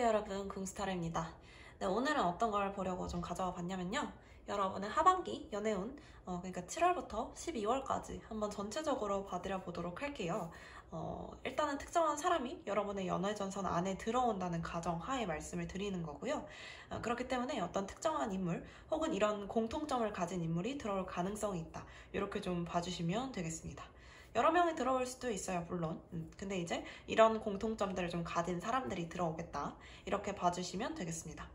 여러분, 궁스타르입니다. 네, 오늘은 어떤 걸 보려고 좀 가져와 봤냐면요. 여러분의 하반기 연애운, 그러니까 7월부터 12월까지 한번 전체적으로 봐드려 보도록 할게요. 일단은 특정한 사람이 여러분의 연애전선 안에 들어온다는 가정하에 말씀을 드리는 거고요. 그렇기 때문에 어떤 특정한 인물 혹은 이런 공통점을 가진 인물이 들어올 가능성이 있다. 이렇게 좀 봐주시면 되겠습니다. 여러 명이 들어올 수도 있어요, 물론. 근데 이제 이런 공통점들을 좀 가진 사람들이 들어오겠다. 이렇게 봐주시면 되겠습니다.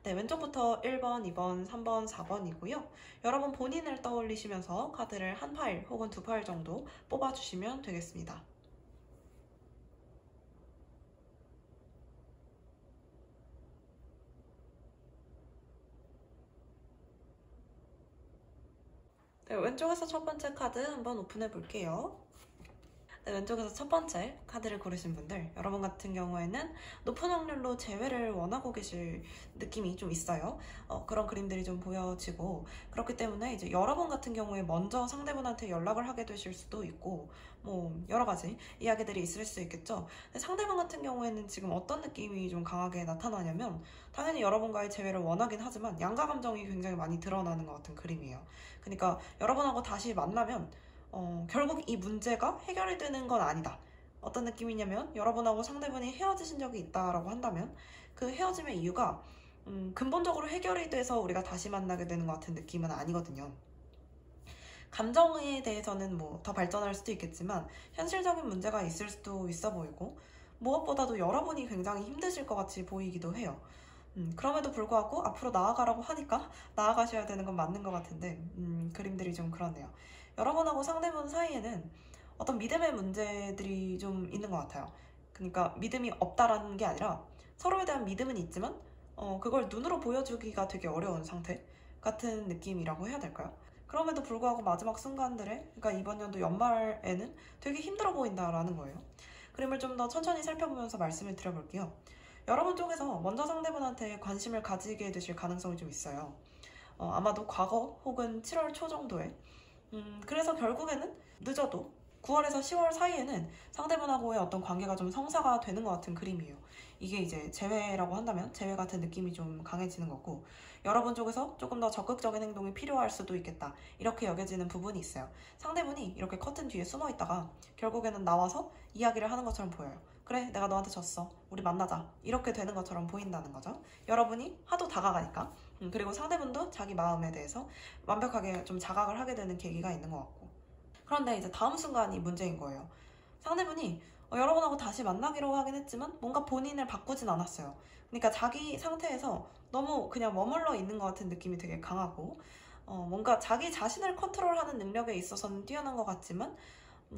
네, 왼쪽부터 1번, 2번, 3번, 4번이고요. 여러분 본인을 떠올리시면서 카드를 한 파일 혹은 두 파일 정도 뽑아주시면 되겠습니다. 네, 왼쪽에서 첫 번째 카드 한번 오픈해 볼게요. 네, 왼쪽에서 첫 번째 카드를 고르신 분들, 여러분 같은 경우에는 높은 확률로 재회를 원하고 계실 느낌이 좀 있어요. 그런 그림들이 좀 보여지고, 그렇기 때문에 이제 여러분 같은 경우에 먼저 상대분한테 연락을 하게 되실 수도 있고, 뭐 여러 가지 이야기들이 있을 수 있겠죠. 근데 상대분 같은 경우에는 지금 어떤 느낌이 좀 강하게 나타나냐면, 당연히 여러분과의 재회를 원하긴 하지만 양가 감정이 굉장히 많이 드러나는 것 같은 그림이에요. 그러니까 여러분하고 다시 만나면 결국 이 문제가 해결이 되는 건 아니다. 어떤 느낌이냐면 여러분하고 상대분이 헤어지신 적이 있다라고 한다면 그 헤어짐의 이유가 근본적으로 해결이 돼서 우리가 다시 만나게 되는 것 같은 느낌은 아니거든요. 감정에 대해서는 뭐 더 발전할 수도 있겠지만 현실적인 문제가 있을 수도 있어 보이고 무엇보다도 여러분이 굉장히 힘드실 것 같이 보이기도 해요. 그럼에도 불구하고 앞으로 나아가라고 하니까 나아가셔야 되는 건 맞는 것 같은데 그림들이 좀 그렇네요. 여러분하고 상대분 사이에는 어떤 믿음의 문제들이 좀 있는 것 같아요. 그러니까 믿음이 없다라는 게 아니라 서로에 대한 믿음은 있지만 그걸 눈으로 보여주기가 되게 어려운 상태 같은 느낌이라고 해야 될까요? 그럼에도 불구하고 마지막 순간들에, 그러니까 이번 연도 연말에는 되게 힘들어 보인다라는 거예요. 그림을 좀 더 천천히 살펴보면서 말씀을 드려볼게요. 여러분 쪽에서 먼저 상대분한테 관심을 가지게 되실 가능성이 좀 있어요. 아마도 과거 혹은 7월 초 정도에 그래서 결국에는 늦어도 9월에서 10월 사이에는 상대분하고의 어떤 관계가 좀 성사가 되는 것 같은 그림이에요. 이게 이제 재회라고 한다면 재회 같은 느낌이 좀 강해지는 거고, 여러분 쪽에서 조금 더 적극적인 행동이 필요할 수도 있겠다, 이렇게 여겨지는 부분이 있어요. 상대분이 이렇게 커튼 뒤에 숨어 있다가 결국에는 나와서 이야기를 하는 것처럼 보여요. 그래, 내가 너한테 졌어, 우리 만나자, 이렇게 되는 것처럼 보인다는 거죠. 여러분이 하도 다가가니까. 그리고 상대분도 자기 마음에 대해서 완벽하게 좀 자각을 하게 되는 계기가 있는 것 같고. 그런데 이제 다음 순간이 문제인 거예요. 상대분이 여러분하고 다시 만나기로 하긴 했지만 뭔가 본인을 바꾸진 않았어요. 그러니까 자기 상태에서 너무 그냥 머물러 있는 것 같은 느낌이 되게 강하고, 뭔가 자기 자신을 컨트롤하는 능력에 있어서는 뛰어난 것 같지만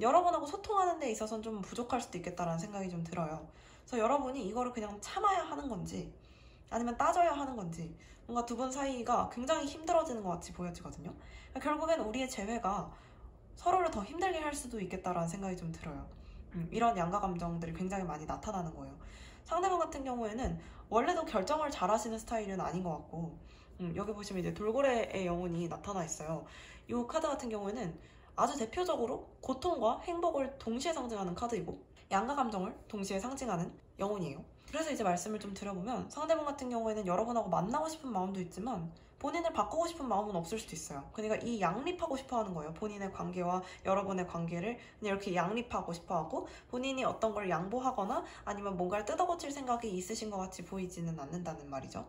여러분하고 소통하는 데 있어서는 좀 부족할 수도 있겠다라는 생각이 좀 들어요. 그래서 여러분이 이거를 그냥 참아야 하는 건지 아니면 따져야 하는 건지, 뭔가 두 분 사이가 굉장히 힘들어지는 것 같이 보여지거든요. 그러니까 결국엔 우리의 재회가 서로를 더 힘들게 할 수도 있겠다라는 생각이 좀 들어요. 이런 양가 감정들이 굉장히 많이 나타나는 거예요. 상대방 같은 경우에는 원래도 결정을 잘 하시는 스타일은 아닌 것 같고, 여기 보시면 이제 돌고래의 영혼이 나타나 있어요. 이 카드 같은 경우에는 아주 대표적으로 고통과 행복을 동시에 상징하는 카드이고 양가 감정을 동시에 상징하는 영혼이에요. 그래서 이제 말씀을 좀 드려보면 상대방 같은 경우에는 여러분하고 만나고 싶은 마음도 있지만 본인을 바꾸고 싶은 마음은 없을 수도 있어요. 그러니까 이 양립하고 싶어 하는 거예요. 본인의 관계와 여러분의 관계를 그냥 이렇게 양립하고 싶어 하고, 본인이 어떤 걸 양보하거나 아니면 뭔가를 뜯어고칠 생각이 있으신 것 같이 보이지는 않는다는 말이죠.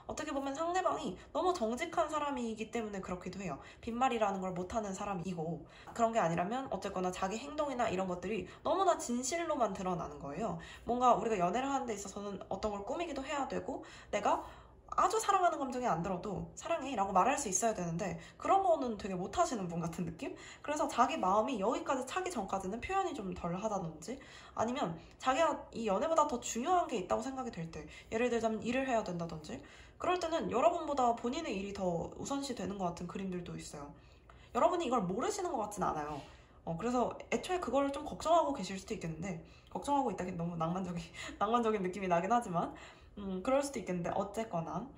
어떻게 보면 상대방이 너무 정직한 사람이기 때문에 그렇기도 해요. 빈말이라는 걸 못하는 사람이고, 그런 게 아니라면 어쨌거나 자기 행동이나 이런 것들이 너무나 진실로만 드러나는 거예요. 뭔가 우리가 연애를 하는 데 있어서는 어떤 걸 꾸미기도 해야 되고, 내가 아주 사랑하는 감정이 안 들어도 사랑해 라고 말할 수 있어야 되는데 그런 거는 되게 못하시는 분 같은 느낌? 그래서 자기 마음이 여기까지 차기 전까지는 표현이 좀 덜 하다든지, 아니면 자기가 이 연애보다 더 중요한 게 있다고 생각이 될 때, 예를 들자면 일을 해야 된다든지, 그럴 때는 여러분보다 본인의 일이 더 우선시 되는 것 같은 그림들도 있어요. 여러분이 이걸 모르시는 것 같진 않아요. 그래서 애초에 그걸 좀 걱정하고 계실 수도 있겠는데, 걱정하고 있다긴 너무 낭만적인 느낌이 나긴 하지만 그럴 수도 있겠는데, 어쨌거나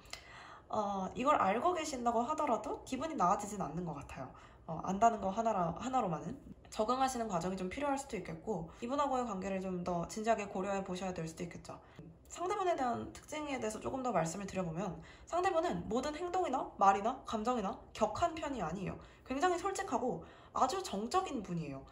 이걸 알고 계신다고 하더라도 기분이 나아지진 않는 것 같아요. 안다는 거 하나로만은. 적응하시는 과정이 좀 필요할 수도 있겠고 이분하고의 관계를 좀 더 진지하게 고려해 보셔야 될 수도 있겠죠. 상대분에 대한 특징에 대해서 조금 더 말씀을 드려보면 상대분은 모든 행동이나 말이나 감정이나 격한 편이 아니에요. 굉장히 솔직하고 아주 정적인 분이에요.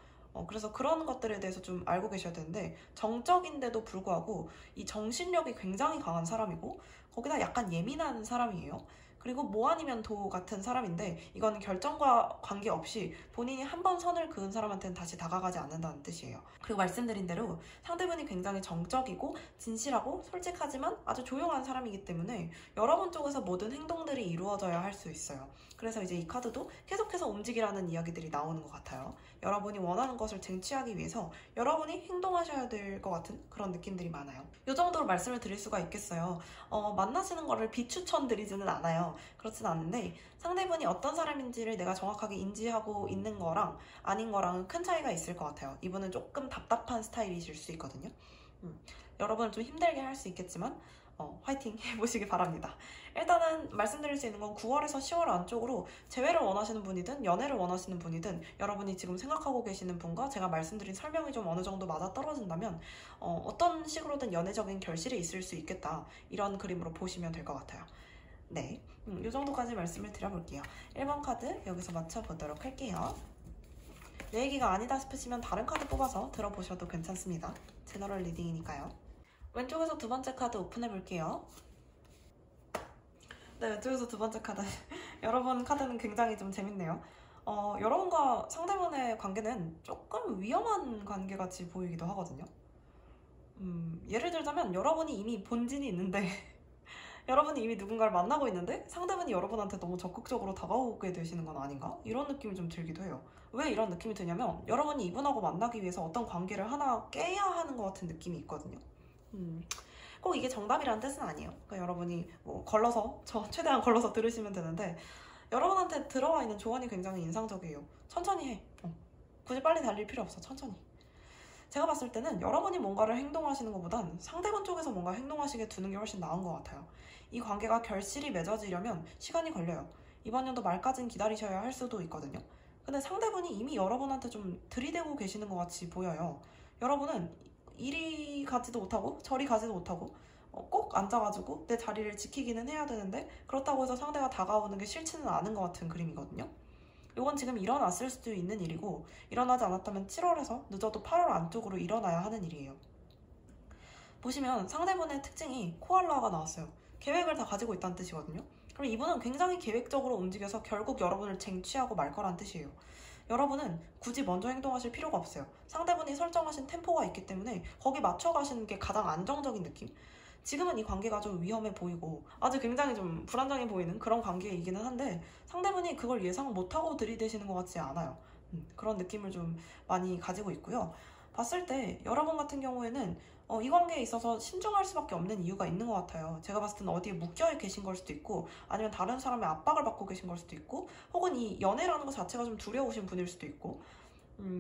그래서 그런 것들에 대해서 좀 알고 계셔야 되는데 정적인데도 불구하고 이 정신력이 굉장히 강한 사람이고 거기다 약간 예민한 사람이에요. 그리고 뭐 아니면 도 같은 사람인데 이건 결정과 관계없이 본인이 한 번 선을 그은 사람한테는 다시 다가가지 않는다는 뜻이에요. 그리고 말씀드린 대로 상대분이 굉장히 정적이고 진실하고 솔직하지만 아주 조용한 사람이기 때문에 여러분 쪽에서 모든 행동들이 이루어져야 할 수 있어요. 그래서 이제 이 카드도 계속해서 움직이라는 이야기들이 나오는 것 같아요. 여러분이 원하는 것을 쟁취하기 위해서 여러분이 행동하셔야 될 것 같은 그런 느낌들이 많아요. 이 정도로 말씀을 드릴 수가 있겠어요. 만나시는 거를 비추천드리지는 않아요. 그렇진 않은데 상대분이 어떤 사람인지를 내가 정확하게 인지하고 있는 거랑 아닌 거랑 큰 차이가 있을 것 같아요. 이분은 조금 답답한 스타일이실 수 있거든요. 여러분을 좀 힘들게 할 수 있겠지만 화이팅 해보시기 바랍니다. 일단은 말씀드릴 수 있는 건 9월에서 10월 안쪽으로 재회를 원하시는 분이든 연애를 원하시는 분이든 여러분이 지금 생각하고 계시는 분과 제가 말씀드린 설명이 좀 어느 정도 맞아떨어진다면 어떤 식으로든 연애적인 결실이 있을 수 있겠다, 이런 그림으로 보시면 될 것 같아요. 네, 이 정도까지 말씀을 드려볼게요. 1번 카드 여기서 맞춰보도록 할게요. 내 얘기가 아니다 싶으시면 다른 카드 뽑아서 들어보셔도 괜찮습니다. 제너럴 리딩이니까요. 왼쪽에서 두 번째 카드 오픈해볼게요. 네, 왼쪽에서 두 번째 카드. 여러분 카드는 굉장히 좀 재밌네요. 여러분과 상대방의 관계는 조금 위험한 관계같이 보이기도 하거든요. 예를 들자면 여러분이 이미 본진이 있는데 여러분이 이미 누군가를 만나고 있는데 상대방이 여러분한테 너무 적극적으로 다가오게 되시는 건 아닌가? 이런 느낌이 좀 들기도 해요. 왜 이런 느낌이 드냐면 여러분이 이분하고 만나기 위해서 어떤 관계를 하나 깨야 하는 것 같은 느낌이 있거든요. 꼭 이게 정답이라는 뜻은 아니에요. 그러니까 여러분이 뭐 최대한 걸러서 들으시면 되는데 여러분한테 들어와 있는 조언이 굉장히 인상적이에요. 천천히 해. 굳이 빨리 달릴 필요 없어. 천천히. 제가 봤을 때는 여러분이 뭔가를 행동하시는 것보단 상대방 쪽에서 뭔가 행동하시게 두는 게 훨씬 나은 것 같아요. 이 관계가 결실이 맺어지려면 시간이 걸려요. 이번 연도 말까지는 기다리셔야 할 수도 있거든요. 근데 상대분이 이미 여러분한테 좀 들이대고 계시는 것 같이 보여요. 여러분은 이리 가지도 못하고 저리 가지도 못하고 꼭 앉아가지고 내 자리를 지키기는 해야 되는데 그렇다고 해서 상대가 다가오는 게 싫지는 않은 것 같은 그림이거든요. 이건 지금 일어났을 수도 있는 일이고 일어나지 않았다면 7월에서 늦어도 8월 안쪽으로 일어나야 하는 일이에요. 보시면 상대분의 특징이 코알라가 나왔어요. 계획을 다 가지고 있다는 뜻이거든요. 그럼 이분은 굉장히 계획적으로 움직여서 결국 여러분을 쟁취하고 말 거란 뜻이에요. 여러분은 굳이 먼저 행동하실 필요가 없어요. 상대분이 설정하신 템포가 있기 때문에 거기 맞춰 가시는 게 가장 안정적인 느낌? 지금은 이 관계가 좀 위험해 보이고 아주 굉장히 좀 불안정해 보이는 그런 관계이기는 한데 상대분이 그걸 예상 못하고 들이대시는 것 같지 않아요. 그런 느낌을 좀 많이 가지고 있고요. 봤을 때 여러분 같은 경우에는 이 관계에 있어서 신중할 수밖에 없는 이유가 있는 것 같아요. 제가 봤을 때는 어디에 묶여 계신 걸 수도 있고 아니면 다른 사람의 압박을 받고 계신 걸 수도 있고 혹은 이 연애라는 것 자체가 좀 두려우신 분일 수도 있고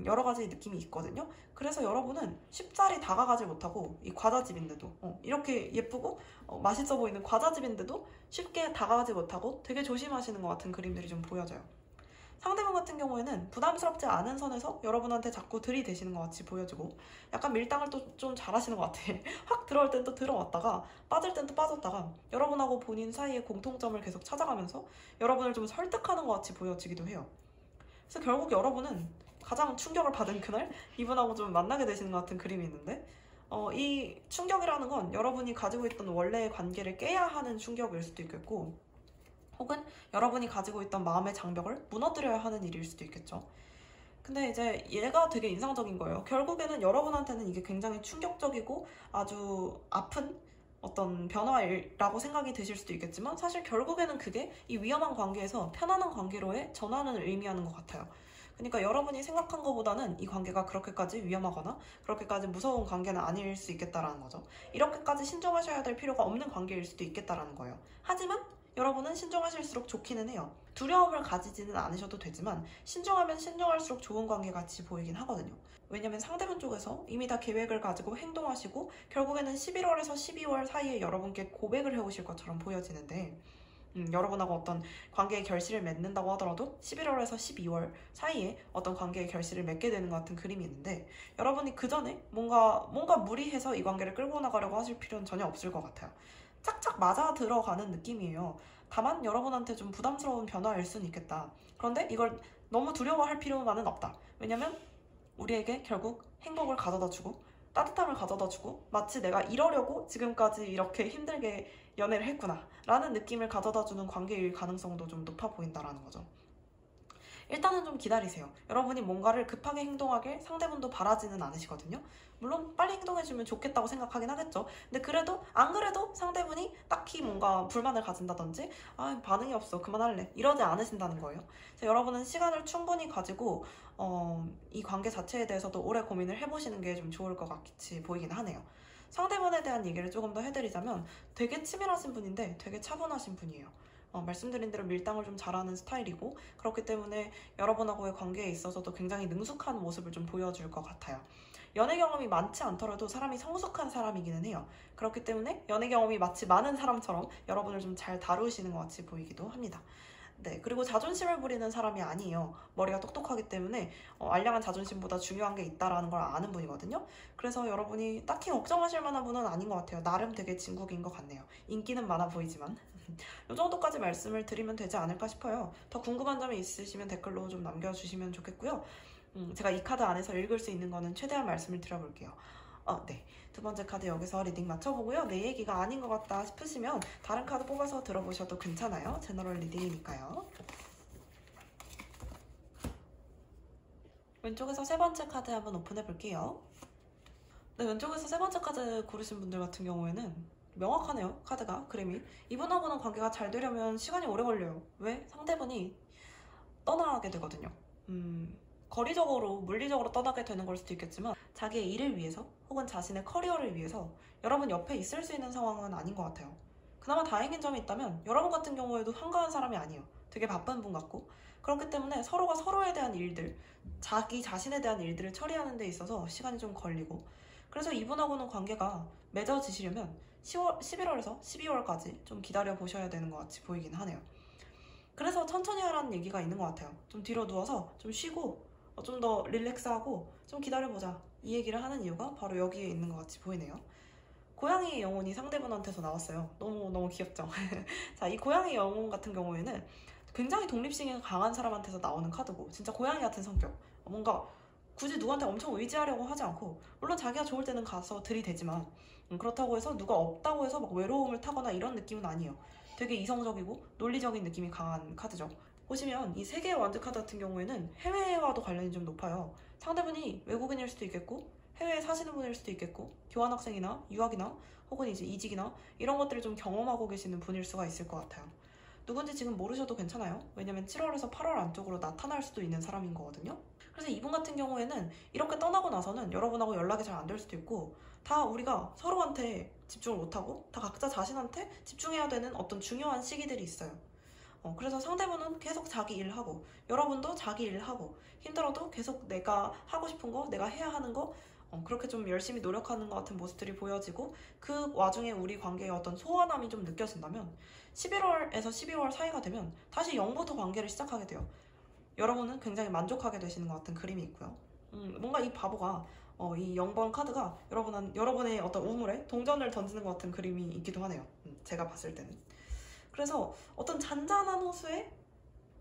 여러 가지 느낌이 있거든요. 그래서 여러분은 쉽사리 다가가지 못하고 이 과자집인데도 이렇게 예쁘고 맛있어 보이는 과자집인데도 쉽게 다가가지 못하고 되게 조심하시는 것 같은 그림들이 좀 보여져요. 상대방 같은 경우에는 부담스럽지 않은 선에서 여러분한테 자꾸 들이대시는 것 같이 보여지고 약간 밀당을 또 좀 잘하시는 것 같아. 확 들어올 땐 또 들어왔다가 빠질 땐 또 빠졌다가 여러분하고 본인 사이의 공통점을 계속 찾아가면서 여러분을 좀 설득하는 것 같이 보여지기도 해요. 그래서 결국 여러분은 가장 충격을 받은 그날 이분하고 좀 만나게 되시는 것 같은 그림이 있는데 이 충격이라는 건 여러분이 가지고 있던 원래의 관계를 깨야 하는 충격일 수도 있겠고 혹은 여러분이 가지고 있던 마음의 장벽을 무너뜨려야 하는 일일 수도 있겠죠. 근데 이제 얘가 되게 인상적인 거예요. 결국에는 여러분한테는 이게 굉장히 충격적이고 아주 아픈 어떤 변화라고 생각이 드실 수도 있겠지만 사실 결국에는 그게 이 위험한 관계에서 편안한 관계로의 전환을 의미하는 것 같아요. 그러니까 여러분이 생각한 것보다는 이 관계가 그렇게까지 위험하거나 그렇게까지 무서운 관계는 아닐 수 있겠다라는 거죠. 이렇게까지 신중하셔야 될 필요가 없는 관계일 수도 있겠다라는 거예요. 하지만 여러분은 신중하실수록 좋기는 해요. 두려움을 가지지는 않으셔도 되지만 신중하면 신중할수록 좋은 관계같이 보이긴 하거든요. 왜냐면 상대방 쪽에서 이미 다 계획을 가지고 행동하시고 결국에는 11월에서 12월 사이에 여러분께 고백을 해오실 것처럼 보여지는데 여러분하고 어떤 관계의 결실을 맺는다고 하더라도 11월에서 12월 사이에 어떤 관계의 결실을 맺게 되는 것 같은 그림이 있는데, 여러분이 그 전에 뭔가 무리해서 이 관계를 끌고 나가려고 하실 필요는 전혀 없을 것 같아요. 짝짝 맞아 들어가는 느낌이에요. 다만 여러분한테 좀 부담스러운 변화일 수는 있겠다. 그런데 이걸 너무 두려워할 필요만은 없다. 왜냐면 우리에게 결국 행복을 가져다 주고 따뜻함을 가져다 주고, 마치 내가 이러려고 지금까지 이렇게 힘들게 연애를 했구나 라는 느낌을 가져다 주는 관계일 가능성도 좀 높아 보인다라는 거죠. 일단은 좀 기다리세요. 여러분이 뭔가를 급하게 행동하길 상대분도 바라지는 않으시거든요. 물론 빨리 행동해주면 좋겠다고 생각하긴 하겠죠. 근데 그래도 안 그래도 상대분이 딱히 뭔가 불만을 가진다든지 반응이 없어 그만할래 이러지 않으신다는 거예요. 그래서 여러분은 시간을 충분히 가지고 이 관계 자체에 대해서도 오래 고민을 해보시는 게 좀 좋을 것 같이 보이긴 하네요. 상대분에 대한 얘기를 조금 더 해드리자면 되게 치밀하신 분인데 되게 차분하신 분이에요. 말씀드린 대로 밀당을 좀 잘하는 스타일이고, 그렇기 때문에 여러분하고의 관계에 있어서도 굉장히 능숙한 모습을 좀 보여줄 것 같아요. 연애 경험이 많지 않더라도 사람이 성숙한 사람이기는 해요. 그렇기 때문에 연애 경험이 마치 많은 사람처럼 여러분을 좀 잘 다루시는 것 같이 보이기도 합니다. 네, 그리고 자존심을 부리는 사람이 아니에요. 머리가 똑똑하기 때문에 알량한 자존심보다 중요한 게 있다라는 걸 아는 분이거든요. 그래서 여러분이 딱히 걱정하실 만한 분은 아닌 것 같아요. 나름 되게 진국인 것 같네요. 인기는 많아 보이지만. 이 정도까지 말씀을 드리면 되지 않을까 싶어요. 더 궁금한 점이 있으시면 댓글로 좀 남겨주시면 좋겠고요. 제가 이 카드 안에서 읽을 수 있는 거는 최대한 말씀을 드려볼게요. 네. 두 번째 카드 여기서 리딩 맞춰보고요. 내 얘기가 아닌 것 같다 싶으시면 다른 카드 뽑아서 들어보셔도 괜찮아요. 제너럴 리딩이니까요. 왼쪽에서 세 번째 카드 한번 오픈해 볼게요. 네, 왼쪽에서 세 번째 카드 고르신 분들 같은 경우에는 명확하네요. 카드가, 그림이. 이분하고는 관계가 잘 되려면 시간이 오래 걸려요. 왜? 상대분이 떠나게 되거든요. 거리적으로, 물리적으로 떠나게 되는 걸 수도 있겠지만 자기의 일을 위해서 혹은 자신의 커리어를 위해서 여러분 옆에 있을 수 있는 상황은 아닌 것 같아요. 그나마 다행인 점이 있다면 여러분 같은 경우에도 한가한 사람이 아니에요. 되게 바쁜 분 같고, 그렇기 때문에 서로가 서로에 대한 일들, 자기 자신에 대한 일들을 처리하는 데 있어서 시간이 좀 걸리고, 그래서 이분하고는 관계가 맺어지시려면 11월에서 12월까지 좀 기다려 보셔야 되는 것 같이 보이긴 하네요. 그래서 천천히 하라는 얘기가 있는 것 같아요. 좀 뒤로 누워서 좀 쉬고 좀 더 릴렉스하고 좀 기다려보자, 이 얘기를 하는 이유가 바로 여기에 있는 것 같이 보이네요. 고양이의 영혼이 상대분한테서 나왔어요. 너무 귀엽죠? 자, 이 고양이 영혼 같은 경우에는 굉장히 독립심이 강한 사람한테서 나오는 카드고, 진짜 고양이 같은 성격. 뭔가 굳이 누구한테 엄청 의지하려고 하지 않고, 물론 자기가 좋을 때는 가서 들이대지만 그렇다고 해서 누가 없다고 해서 막 외로움을 타거나 이런 느낌은 아니에요. 되게 이성적이고 논리적인 느낌이 강한 카드죠. 보시면 이 세 개의 완드 카드 같은 경우에는 해외와도 관련이 좀 높아요. 상대분이 외국인일 수도 있겠고, 해외에 사시는 분일 수도 있겠고, 교환학생이나 유학이나 혹은 이제 이직이나 이런 것들을 좀 경험하고 계시는 분일 수가 있을 것 같아요. 누군지 지금 모르셔도 괜찮아요. 왜냐면 7월에서 8월 안쪽으로 나타날 수도 있는 사람인 거거든요. 그래서 이분 같은 경우에는 이렇게 떠나고 나서는 여러분하고 연락이 잘 안 될 수도 있고, 다 우리가 서로한테 집중을 못하고 다 각자 자신한테 집중해야 되는 어떤 중요한 시기들이 있어요. 그래서 상대분은 계속 자기 일하고, 여러분도 자기 일하고, 힘들어도 계속 내가 하고 싶은 거, 내가 해야 하는 거, 그렇게 좀 열심히 노력하는 것 같은 모습들이 보여지고, 그 와중에 우리 관계의 어떤 소원함이 좀 느껴진다면 11월에서 12월 사이가 되면 다시 0부터 관계를 시작하게 돼요. 여러분은 굉장히 만족하게 되시는 것 같은 그림이 있고요. 뭔가 이 바보가 이 0번 카드가 여러분의 어떤 우물에 동전을 던지는 것 같은 그림이 있기도 하네요. 제가 봤을 때는. 그래서 어떤 잔잔한 호수에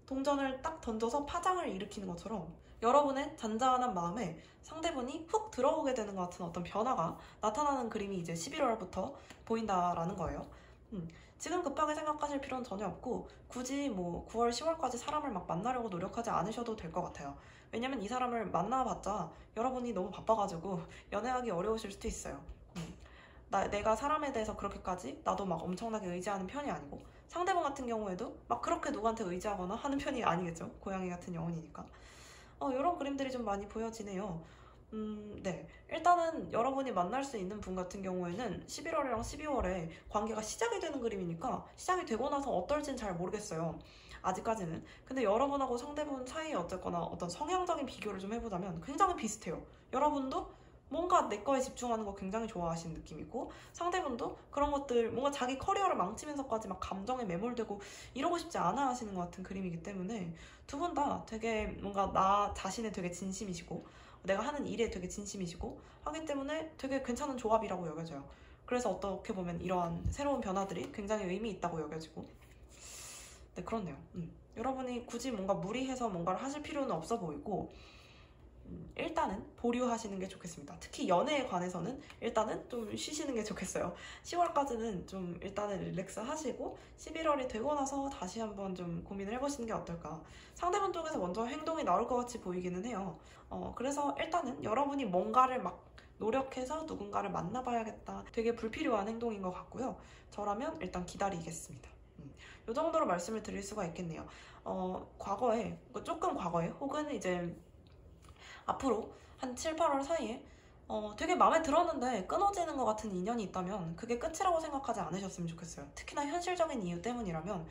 동전을 딱 던져서 파장을 일으키는 것처럼 여러분의 잔잔한 마음에 상대분이 훅 들어오게 되는 것 같은 어떤 변화가 나타나는 그림이 이제 11월부터 보인다라는 거예요. 지금 급하게 생각하실 필요는 전혀 없고, 굳이 뭐 9월, 10월까지 사람을 막 만나려고 노력하지 않으셔도 될 것 같아요. 왜냐면 이 사람을 만나봤자 여러분이 너무 바빠가지고 연애하기 어려우실 수도 있어요. 내가 사람에 대해서 그렇게까지 나도 막 엄청나게 의지하는 편이 아니고, 상대방 같은 경우에도 막 그렇게 누구한테 의지하거나 하는 편이 아니겠죠. 고양이 같은 영혼이니까. 이런 그림들이 좀 많이 보여지네요. 네. 일단은 여러분이 만날 수 있는 분 같은 경우에는 11월이랑 12월에 관계가 시작이 되는 그림이니까 시작이 되고 나서 어떨진 잘 모르겠어요. 아직까지는. 근데 여러분하고 상대분 사이에 어쨌거나 어떤 성향적인 비교를 좀 해보자면 굉장히 비슷해요. 여러분도 뭔가 내 거에 집중하는 거 굉장히 좋아하시는 느낌이고, 상대분도 그런 것들 뭔가 자기 커리어를 망치면서까지 막 감정에 매몰되고 이러고 싶지 않아 하시는 것 같은 그림이기 때문에 두 분 다 되게 뭔가 나 자신에 되게 진심이시고 내가 하는 일에 되게 진심이시고 하기 때문에 되게 괜찮은 조합이라고 여겨져요. 그래서 어떻게 보면 이러한 새로운 변화들이 굉장히 의미 있다고 여겨지고, 네, 그렇네요. 여러분이 굳이 뭔가 무리해서 뭔가를 하실 필요는 없어 보이고, 일단은 보류하시는 게 좋겠습니다. 특히 연애에 관해서는 일단은 좀 쉬시는 게 좋겠어요. 10월까지는 좀 일단은 릴렉스 하시고 11월이 되고 나서 다시 한번 좀 고민을 해보시는 게 어떨까. 상대방 쪽에서 먼저 행동이 나올 것 같이 보이기는 해요. 그래서 일단은 여러분이 뭔가를 막 노력해서 누군가를 만나봐야겠다, 되게 불필요한 행동인 것 같고요. 저라면 일단 기다리겠습니다. 이 정도로 말씀을 드릴 수가 있겠네요. 과거에, 조금 과거에, 혹은 이제 앞으로 한 7, 8월 사이에 되게 마음에 들었는데 끊어지는 것 같은 인연이 있다면 그게 끝이라고 생각하지 않으셨으면 좋겠어요. 특히나 현실적인 이유 때문이라면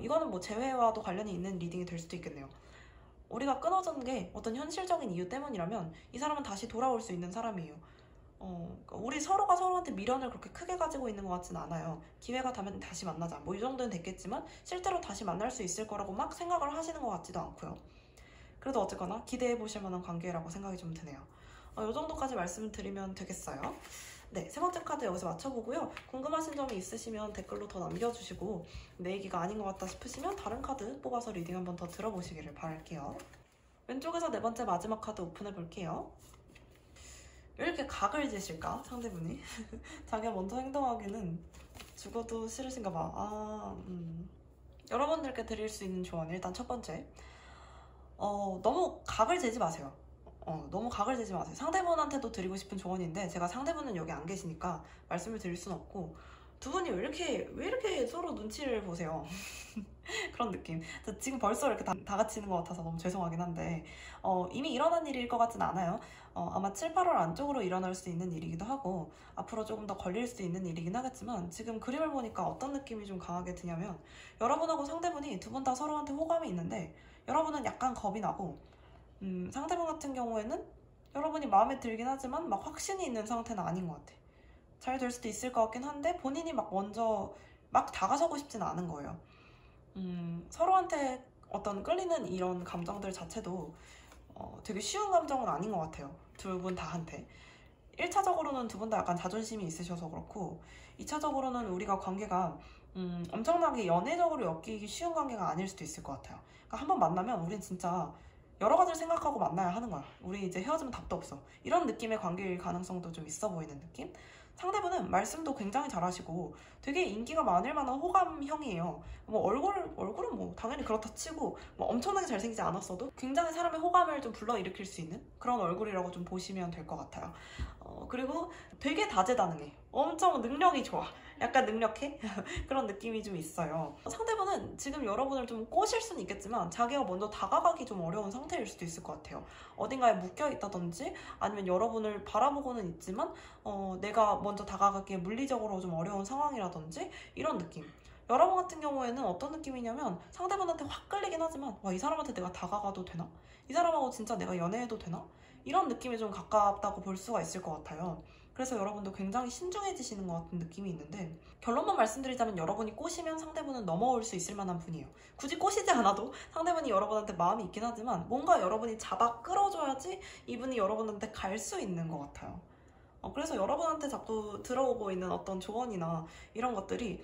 이거는 뭐 재회와도 관련이 있는 리딩이 될 수도 있겠네요. 우리가 끊어진 게 어떤 현실적인 이유 때문이라면 이 사람은 다시 돌아올 수 있는 사람이에요. 그러니까 우리 서로가 서로한테 미련을 그렇게 크게 가지고 있는 것 같진 않아요. 기회가 되면 다시 만나자, 뭐 이 정도는 됐겠지만 실제로 다시 만날 수 있을 거라고 막 생각을 하시는 것 같지도 않고요. 그래도 어쨌거나 기대해 보실 만한 관계라고 생각이 좀 드네요. 이 정도까지 말씀을 드리면 되겠어요. 네, 세 번째 카드 여기서 맞춰보고요. 궁금하신 점이 있으시면 댓글로 더 남겨주시고, 내 얘기가 아닌 것 같다 싶으시면 다른 카드 뽑아서 리딩 한번 더 들어보시기를 바랄게요. 왼쪽에서 네 번째 마지막 카드 오픈해 볼게요. 왜 이렇게 각을 재실까, 상대분이? 자기가 먼저 행동하기는 죽어도 싫으신가 봐. 여러분들께 드릴 수 있는 조언, 일단 첫 번째, 너무 각을 재지 마세요. 너무 각을 재지 마세요. 상대분한테도 드리고 싶은 조언인데 제가 상대분은 여기 안 계시니까 말씀을 드릴 순 없고, 두 분이 왜 이렇게 서로 눈치를 보세요. 그런 느낌. 지금 벌써 이렇게 다 같이 있는 것 같아서 너무 죄송하긴 한데, 이미 일어난 일일 것 같진 않아요. 아마 7, 8월 안쪽으로 일어날 수 있는 일이기도 하고 앞으로 조금 더 걸릴 수 있는 일이긴 하겠지만, 지금 그림을 보니까 어떤 느낌이 좀 강하게 드냐면, 여러분하고 상대분이 두 분 다 서로한테 호감이 있는데 여러분은 약간 겁이 나고, 상대방 같은 경우에는 여러분이 마음에 들긴 하지만 막 확신이 있는 상태는 아닌 것 같아. 잘 될 수도 있을 것 같긴 한데 본인이 막 먼저 막 다가서고 싶지는 않은 거예요. 서로한테 어떤 끌리는 이런 감정들 자체도 되게 쉬운 감정은 아닌 것 같아요. 두 분 다한테. 1차적으로는 두 분 다 약간 자존심이 있으셔서 그렇고, 2차적으로는 우리가 관계가 엄청나게 연애적으로 엮이기 쉬운 관계가 아닐 수도 있을 것 같아요. 그러니까 한번 만나면 우린 진짜 여러 가지를 생각하고 만나야 하는 거야. 우리 이제 헤어지면 답도 없어. 이런 느낌의 관계일 가능성도 좀 있어 보이는 느낌? 상대분은 말씀도 굉장히 잘하시고 되게 인기가 많을 만한 호감형이에요. 뭐 얼굴은 뭐 당연히 그렇다 치고 뭐 엄청나게 잘생기지 않았어도 굉장히 사람의 호감을 좀 불러일으킬 수 있는 그런 얼굴이라고 좀 보시면 될 것 같아요. 그리고 되게 다재다능해. 엄청 능력이 좋아. 약간 능력해? 그런 느낌이 좀 있어요. 상대분은 지금 여러분을 좀 꼬실 수는 있겠지만 자기가 먼저 다가가기 좀 어려운 상태일 수도 있을 것 같아요. 어딘가에 묶여있다든지 아니면 여러분을 바라보고는 있지만 내가 먼저 다가가기에 물리적으로 좀 어려운 상황이라든지 이런 느낌. 여러분 같은 경우에는 어떤 느낌이냐면, 상대분한테 확 끌리긴 하지만 와, 이 사람한테 내가 다가가도 되나? 이 사람하고 진짜 내가 연애해도 되나? 이런 느낌이 좀 가깝다고 볼 수가 있을 것 같아요. 그래서 여러분도 굉장히 신중해지시는 것 같은 느낌이 있는데, 결론만 말씀드리자면 여러분이 꼬시면 상대분은 넘어올 수 있을 만한 분이에요. 굳이 꼬시지 않아도 상대분이 여러분한테 마음이 있긴 하지만 뭔가 여러분이 잡아 끌어줘야지 이분이 여러분한테 갈 수 있는 것 같아요. 그래서 여러분한테 자꾸 들어오고 있는 어떤 조언이나 이런 것들이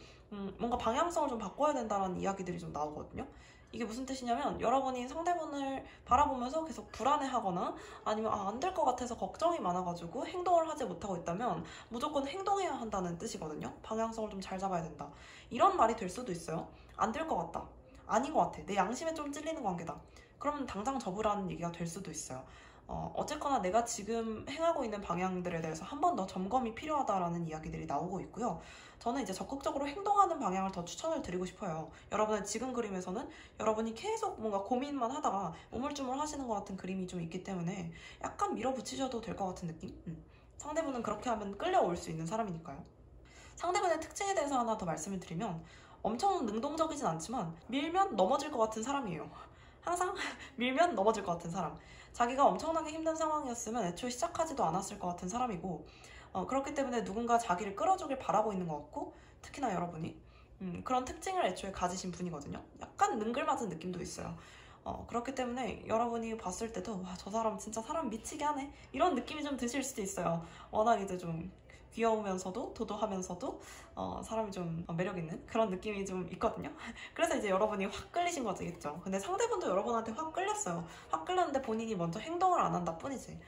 뭔가 방향성을 좀 바꿔야 된다는 이야기들이 좀 나오거든요. 이게 무슨 뜻이냐면, 여러분이 상대분을 바라보면서 계속 불안해하거나 아니면 안 될 것 같아서 걱정이 많아가지고 행동을 하지 못하고 있다면 무조건 행동해야 한다는 뜻이거든요. 방향성을 좀 잘 잡아야 된다. 이런 말이 될 수도 있어요. 안 될 것 같다. 아닌 것 같아. 내 양심에 좀 찔리는 관계다. 그러면 당장 접으라는 얘기가 될 수도 있어요. 어쨌거나 내가 지금 행하고 있는 방향들에 대해서 한 번 더 점검이 필요하다라는 이야기들이 나오고 있고요. 저는 이제 적극적으로 행동하는 방향을 더 추천을 드리고 싶어요. 여러분의 지금 그림에서는 여러분이 계속 뭔가 고민만 하다가 우물쭈물 하시는 것 같은 그림이 좀 있기 때문에 약간 밀어붙이셔도 될 것 같은 느낌? 상대분은 그렇게 하면 끌려올 수 있는 사람이니까요. 상대분의 특징에 대해서 하나 더 말씀을 드리면, 엄청 능동적이진 않지만 밀면 넘어질 것 같은 사람이에요. 항상 밀면 넘어질 것 같은 사람. 자기가 엄청나게 힘든 상황이었으면 애초에 시작하지도 않았을 것 같은 사람이고, 그렇기 때문에 누군가 자기를 끌어주길 바라고 있는 것 같고, 특히나 여러분이 그런 특징을 애초에 가지신 분이거든요. 약간 능글맞은 느낌도 있어요. 그렇기 때문에 여러분이 봤을 때도 와, 저 사람 진짜 사람 미치게 하네 이런 느낌이 좀 드실 수도 있어요. 워낙 이제 좀 귀여우면서도 도도하면서도 사람이 좀 매력 있는 그런 느낌이 좀 있거든요. 그래서 이제 여러분이 확 끌리신 거겠죠. 근데 상대분도 여러분한테 확 끌렸어요. 확 끌렸는데 본인이 먼저 행동을 안 한다 뿐이지.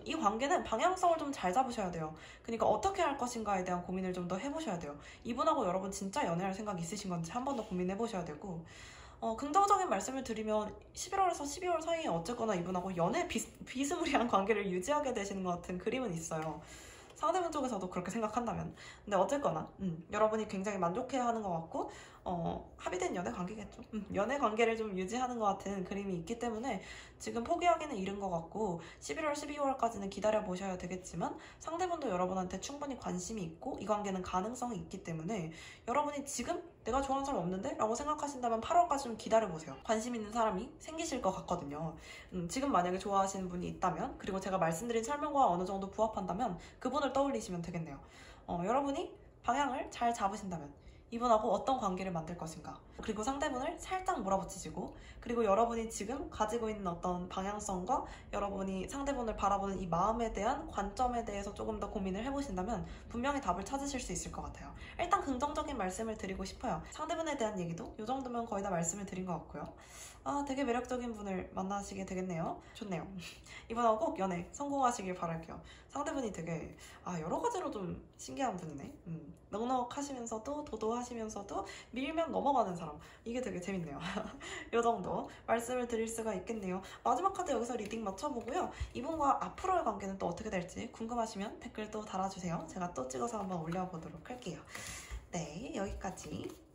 이 관계는 방향성을 좀 잘 잡으셔야 돼요. 그러니까 어떻게 할 것인가에 대한 고민을 좀 더 해보셔야 돼요. 이분하고 여러분 진짜 연애할 생각 있으신 건지 한 번 더 고민해보셔야 되고, 긍정적인 말씀을 드리면 11월에서 12월 사이에 어쨌거나 이분하고 연애 비스무리한 관계를 유지하게 되시는 것 같은 그림은 있어요. 상대방 쪽에서도 그렇게 생각한다면. 근데 어쨌거나 여러분이 굉장히 만족해야 하는 것 같고, 합의된 연애 관계겠죠. 연애 관계를 좀 유지하는 것 같은 그림이 있기 때문에 지금 포기하기는 이른 것 같고 11월, 12월까지는 기다려 보셔야 되겠지만, 상대분도 여러분한테 충분히 관심이 있고 이 관계는 가능성이 있기 때문에 여러분이 지금 내가 좋아하는 사람 없는데? 라고 생각하신다면 8월까지 좀 기다려보세요. 관심 있는 사람이 생기실 것 같거든요. 지금 만약에 좋아하시는 분이 있다면, 그리고 제가 말씀드린 설명과 어느 정도 부합한다면 그분을 떠올리시면 되겠네요. 여러분이 방향을 잘 잡으신다면 이분하고 어떤 관계를 만들 것인가, 그리고 상대분을 살짝 몰아붙이시고, 그리고 여러분이 지금 가지고 있는 어떤 방향성과 여러분이 상대분을 바라보는 이 마음에 대한 관점에 대해서 조금 더 고민을 해보신다면 분명히 답을 찾으실 수 있을 것 같아요. 일단 긍정적인 말씀을 드리고 싶어요. 상대분에 대한 얘기도 이 정도면 거의 다 말씀을 드린 것 같고요. 되게 매력적인 분을 만나시게 되겠네요. 좋네요. 이분하고 꼭 연애 성공하시길 바랄게요. 상대분이 되게 여러 가지로 좀 신기한 분이네. 넉넉하시면서도 도도하시면서도 밀면 넘어가는 사람. 이게 되게 재밌네요. 이 정도 말씀을 드릴 수가 있겠네요. 마지막 카드 여기서 리딩 맞춰보고요. 이분과 앞으로의 관계는 또 어떻게 될지 궁금하시면 댓글도 달아주세요. 제가 또 찍어서 한번 올려보도록 할게요. 네, 여기까지.